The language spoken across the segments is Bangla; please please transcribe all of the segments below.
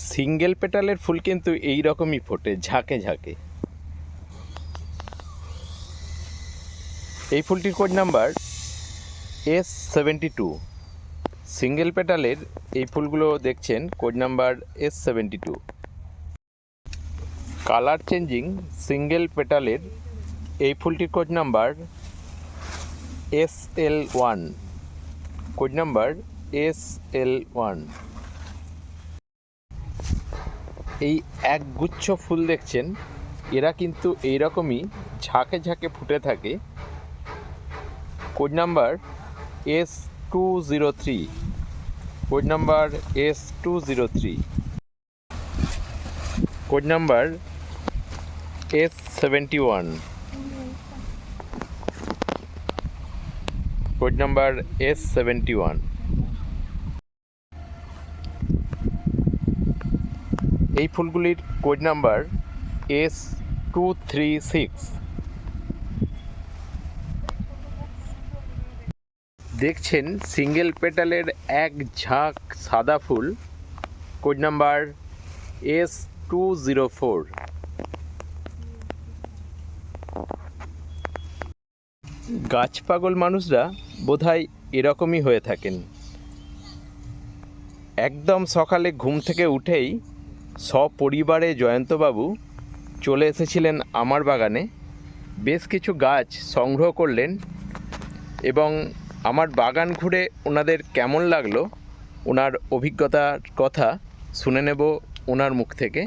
সিঙ্গেল পেটালের ফুল কিন্তু এই রকমই ফোটে, ঝাঁকে ঝাঁকে। এই ফুলটির কোড নাম্বার S72। সিঙ্গেল পেটালের এই ফুলগুলো দেখছেন code number S72। Colour changing single পেটালের এই ফুলটির code number SL1। Code number SL1। এই একগুচ্ছ ফুল দেখছেন, এরা কিন্তু এইরকমই ঝাঁকে ঝাঁকে ফুটে থাকে। Code number S203। Code number S203। Code number S71। Code number S71। এই ফুলগুলির কোড নাম্বার S236। দেখছেন সিঙ্গেল পেটালের এক ঝাঁক সাদা ফুল, কোড নাম্বার S204। গাছ পাগল মানুষরা বোধহয় এরকমই হয়ে থাকেন। একদম সকালে ঘুম থেকে উঠেই সপরিবারে জয়ন্তবাবু চলে এসেছিলেন আমার বাগানে, বেশ কিছু গাছ সংগ্রহ করলেন এবং আমার বাগান ঘুরে ওনাদের কেমন লাগলো ওনার অভিজ্ঞতার কথা শুনে নেব ওনার মুখ থেকে।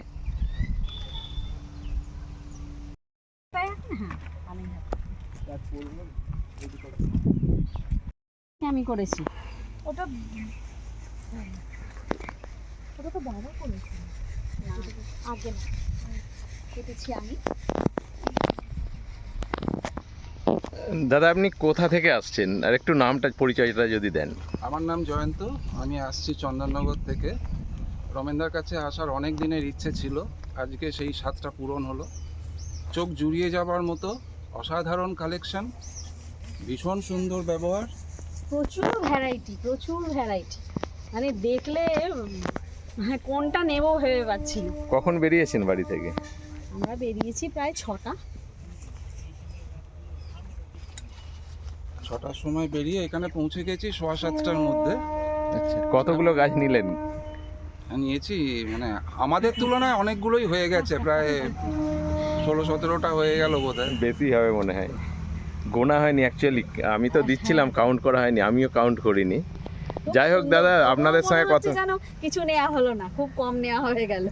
আমি করেছি ওটা, ওটা তো বাবা করেছে, আগে না কেটেছি আমি। দাদা, আপনি কোথা থেকে আসছেন আর একটু নামটা পরিচয়টা যদি দেন। আমার নাম জয়ন্ত, আমি আসছি চন্দননগর থেকে। রমেনদার কাছে আসার অনেক দিনের ইচ্ছে ছিল, আজকে সেই স্বাদটা পূরণ হলো। চোখ জুড়িয়ে যাবার মতো অসাধারণ কালেকশন, ভীষণ সুন্দর ব্যবহার, প্রচুর ভ্যারাইটি, মানে দেখলে কোনটা নেব ভেবে পাচ্ছি না। কখন বেরিয়েছেন বাড়ি থেকে? আমরা বেরিয়েছি প্রায় 6টার সময় বেরিয়ে এখানে পৌঁছে গেছি 7:15টার মধ্যে। আচ্ছা, কতগুলো গাছ নিলেন? নিয়েছি মানে আমাদের তুলনায় অনেকগুলোই হয়ে গেছে, প্রায় 16-17টা হয়ে গেল বোধহয়। বেশি হবে মনে হয়, গোনা হয়নি অ্যাকচুয়ালি। আমি তো দিচ্ছিলাম, কাউন্ট করা হয়নি, আমিও কাউন্ট করিনি। যাই হোক দাদা, আপনাদের সঙ্গে কথা, জানো কিছু নেওয়া হলো না, খুব কম নেওয়া হয়ে গেল।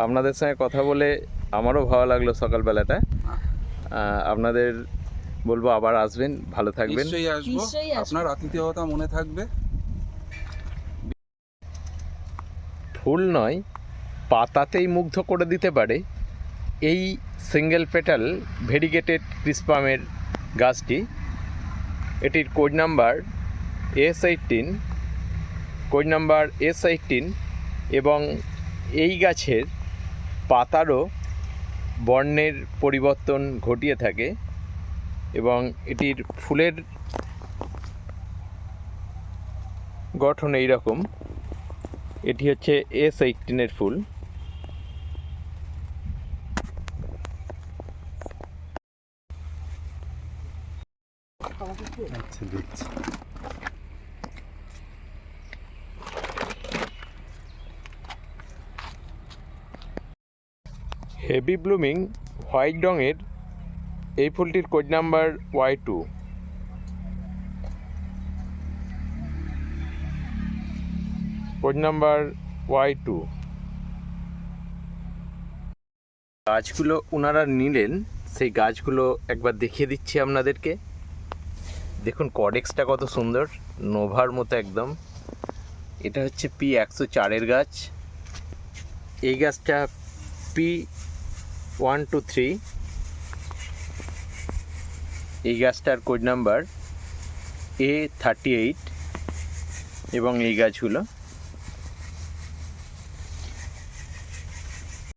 আপনাদের সঙ্গে কথা বলে আমারও ভালো লাগলো সকালবেলাটা। আপনাদের বলবো আবার আসবেন, ভালো থাকবেন। নিশ্চয়ই আসবো, আপনার আতিথেয়তা মনে থাকবে। ফুল নয়, পাতাতেই মুগ্ধ করে দিতে পারে এই সিঙ্গেল পেটাল ভেরিগেটেড ক্রিসপামের গাছটি। এটির code number S18। Code number S18 এবং এই গাছের পাতারও বর্ণের পরিবর্তন ঘটিয়ে থাকে এবং এটির ফুলের গঠন এই রকম। এটি হচ্ছে S18 ফুল। আচ্ছা, দেখছি। হেভি ব্লুমিং হোয়াইট রঙের এই ফুলটির code number Y2। Code number Y2। গাছগুলো ওনারা নিলেন, সেই গাছগুলো একবার দেখিয়ে দিচ্ছি আপনাদেরকে। দেখুন কডেক্সটা কত সুন্দর, নোভার মতো একদম। এটা হচ্ছে P104 গাছ। এই গাছটা P123। এই গাছটার কোড নাম্বার A38 এবং এই গাছগুলো